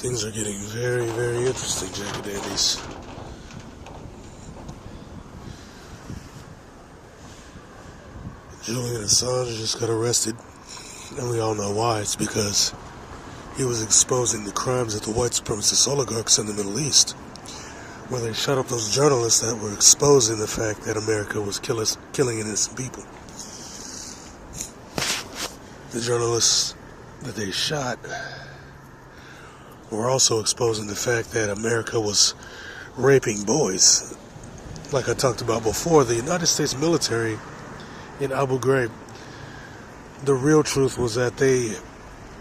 Things are getting very, very interesting, Jack and Dandies. Julian Assange just got arrested, and we all know why. It's because he was exposing the crimes of the white supremacist oligarchs in the Middle East, where they shut up those journalists that were exposing the fact that America was killing innocent people. The journalists that they shot were also exposing the fact that America was raping boys. Like I talked about before, the United States military in Abu Ghraib, the real truth was that they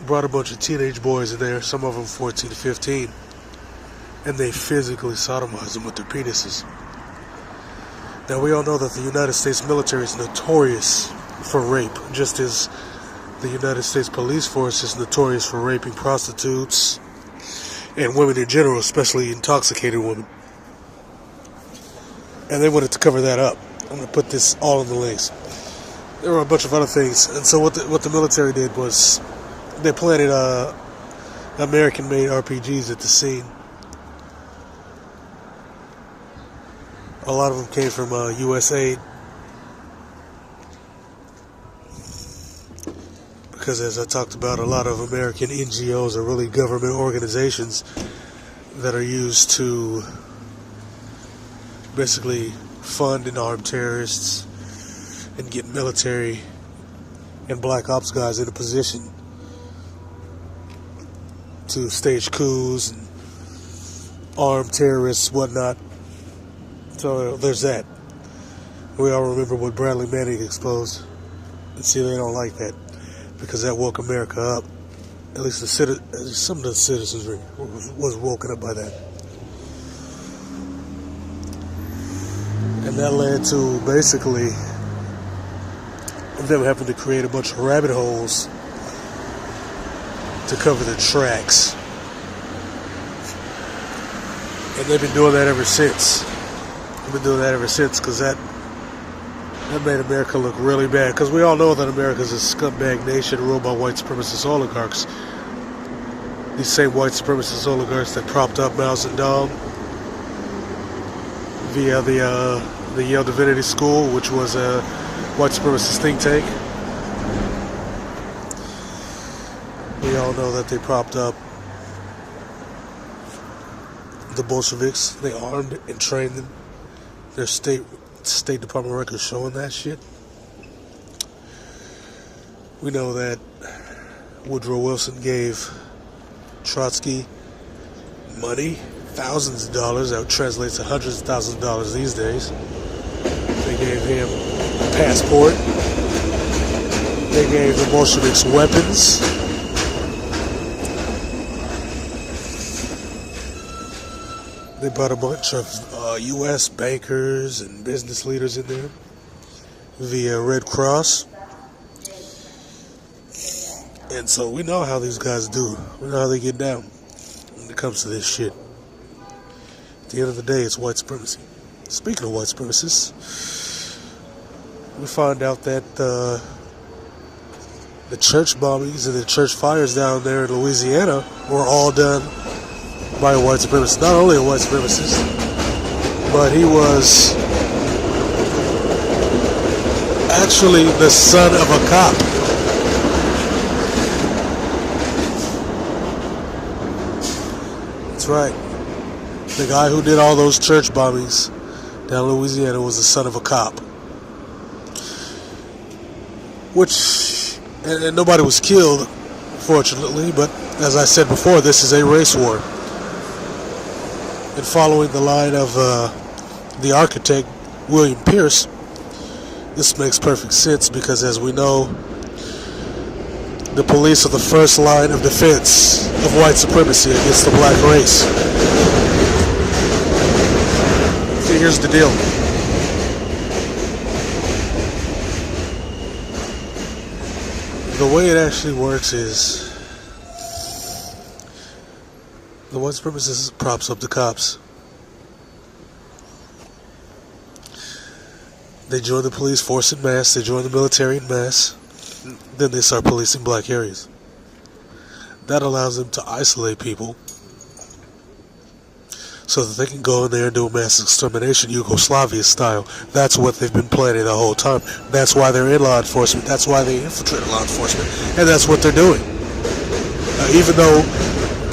brought a bunch of teenage boys in there, some of them 14 to 15, and they physically sodomized them with their penises. Now, we all know that the United States military is notorious for rape, just as the United States police force is notorious for raping prostitutes and women in general, especially intoxicated women. And they wanted to cover that up. I'm going to put this all in the links. There were a bunch of other things, and so what the military did was they planted American-made RPGs at the scene. A lot of them came from USAID, because as I talked about, a lot of American NGOs are really government organizations that are used to basically fund and arm terrorists and get military and black ops guys in a position to stage coups and arm terrorists, whatnot. So there's that. We all remember what Bradley Manning exposed. And see, they don't like that, because that woke America up. At least some of the citizens was woken up by that. And that led to basically them having to create a bunch of rabbit holes to cover their tracks. And they've been doing that ever since. Because that made America look really bad. Because we all know that America is a scumbag nation ruled by white supremacist oligarchs. These same white supremacist oligarchs that propped up Mao Zedong via the Yale Divinity School, which was a white supremacist think tank. We all know that they propped up the Bolsheviks. They armed and trained them. Their State Department records showing that shit. We know that Woodrow Wilson gave Trotsky money, thousands of dollars. That translates to hundreds of thousands of dollars these days. They gave him a passport. They gave the Bolsheviks weapons. They brought a bunch of U.S. bankers and business leaders in there via Red Cross. And so we know how these guys do. We know how they get down when it comes to this shit. At the end of the day, it's white supremacy. Speaking of white supremacists, we find out that the church bombings and the church fires down there in Louisiana were all done by a white supremacist. Not only a white supremacist, but he was actually the son of a cop. That's right. The guy who did all those church bombings down in Louisiana was the son of a cop. And nobody was killed, fortunately, but as I said before, this is a race war. And following the line of the architect, William Pierce, this makes perfect sense, because as we know, the police are the first line of defense of white supremacy against the black race. So here's the deal. The way it actually works is the white supremacist props up the cops. They join the police force en masse, they join the military en masse, then they start policing black areas. That allows them to isolate people so that they can go in there and do a mass extermination, Yugoslavia style. That's what they've been planning the whole time. That's why they're in law enforcement. That's why they infiltrated law enforcement. And that's what they're doing. Even though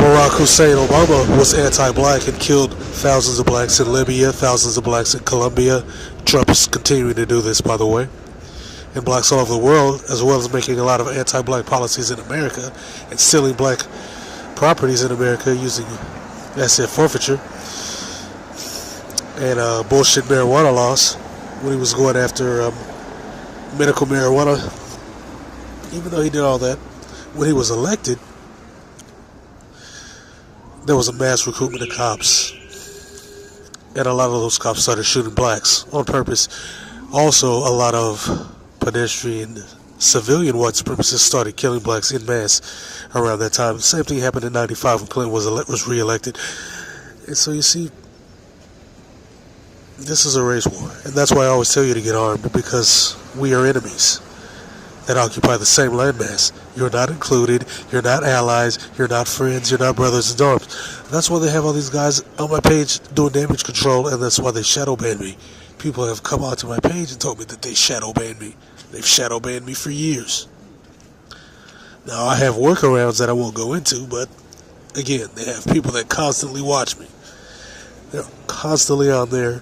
Barack Hussein Obama was anti-black and killed thousands of blacks in Libya, thousands of blacks in Colombia, Trump is continuing to do this, by the way, and blacks all over the world, as well as making a lot of anti-black policies in America and stealing black properties in America using asset forfeiture and bullshit marijuana laws when he was going after medical marijuana. Even though he did all that, when he was elected, there was a mass recruitment of cops, and a lot of those cops started shooting blacks on purpose. Also, a lot of pedestrian civilian white supremacists started killing blacks in mass around that time. The same thing happened in '95 when Clinton was re-elected. And so you see, this is a race war, and that's why I always tell you to get armed, because we are enemies that occupy the same landmass. You're not included, you're not allies, you're not friends, you're not brothers in arms. That's why they have all these guys on my page doing damage control, and that's why they shadow ban me. People have come onto my page and told me that they shadow ban me. They've shadow banned me for years. Now, I have workarounds that I won't go into, but again, they have people that constantly watch me. They're constantly on there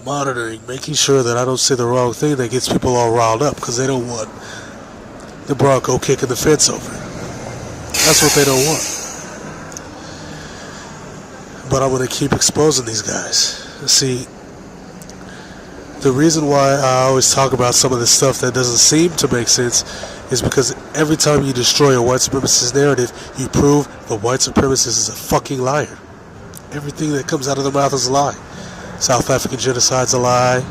monitoring, making sure that I don't say the wrong thing that gets people all riled up, because they don't want the Bronco kicking the fence over. That's what they don't want. But I'm going to keep exposing these guys. See, the reason why I always talk about some of this stuff that doesn't seem to make sense is because every time you destroy a white supremacist narrative, you prove the white supremacist is a fucking liar. Everything that comes out of their mouth is a lie. South African genocide's a lie.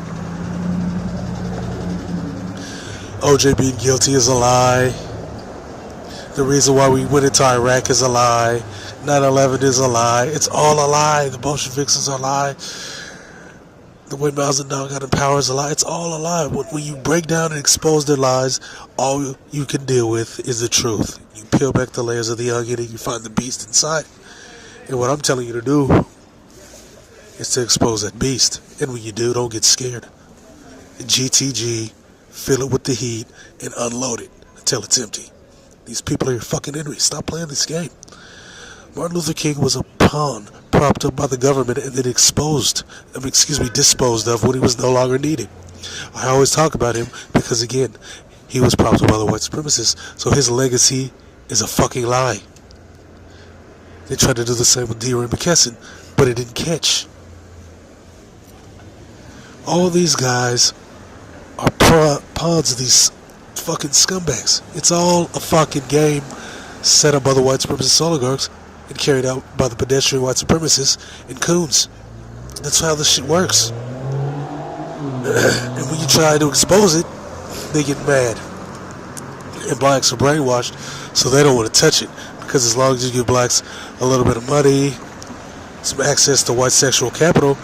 OJ being guilty is a lie. The reason why we went into Iraq is a lie. 9/11 is a lie. It's all a lie. The Bolsheviks is a lie. The way Mao Zedong got in power is a lie. It's all a lie. When you break down and expose their lies, all you can deal with is the truth. You peel back the layers of the onion and you find the beast inside. And what I'm telling you to do is to expose that beast. And when you do, don't get scared. GTG, fill it with the heat, and unload it until it's empty. These people are your fucking enemies. Stop playing this game. Martin Luther King was a pawn propped up by the government and then disposed of when he was no longer needed. I always talk about him because, again, he was propped up by the white supremacists, so his legacy is a fucking lie. They tried to do the same with D.R. McKesson, but it didn't catch. All these guys are pawns of these fucking scumbags. It's all a fucking game set up by the white supremacist oligarchs and carried out by the pedestrian white supremacists and coons. That's how this shit works. And when you try to expose it, they get mad. And blacks are brainwashed, so they don't want to touch it. Because as long as you give blacks a little bit of money, some access to white sexual capital,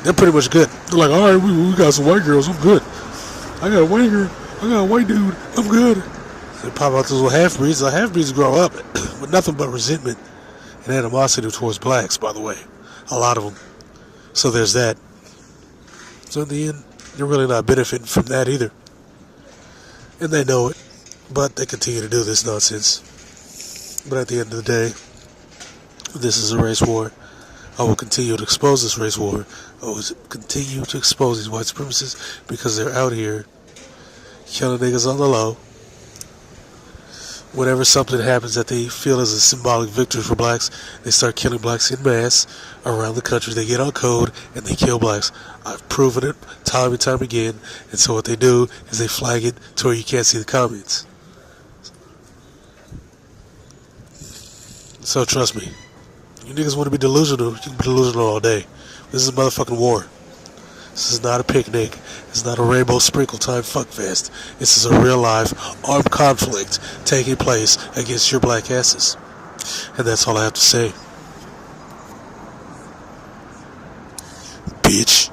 they're pretty much good. They're like, alright, we got some white girls, I'm good. I got a white girl, I got a white dude, I'm good. They pop out those little half-breeds. The half-breeds grow up with nothing but resentment and animosity towards blacks, by the way. A lot of them. So there's that. So in the end, you're really not benefiting from that either. And they know it. But they continue to do this nonsense. But at the end of the day, this is a race war. I will continue to expose this race war. I will continue to expose these white supremacists because they're out here killing niggas on the low. Whenever something happens that they feel is a symbolic victory for blacks, they start killing blacks in mass around the country. They get on code and they kill blacks. I've proven it time and time again. And so what they do is they flag it to where you can't see the comments. So trust me, you niggas want to be delusional, you can be delusional all day. This is a motherfucking war. This is not a picnic. It's not a rainbow sprinkle time fuckfest. This is a real life armed conflict taking place against your black asses. And that's all I have to say. Bitch.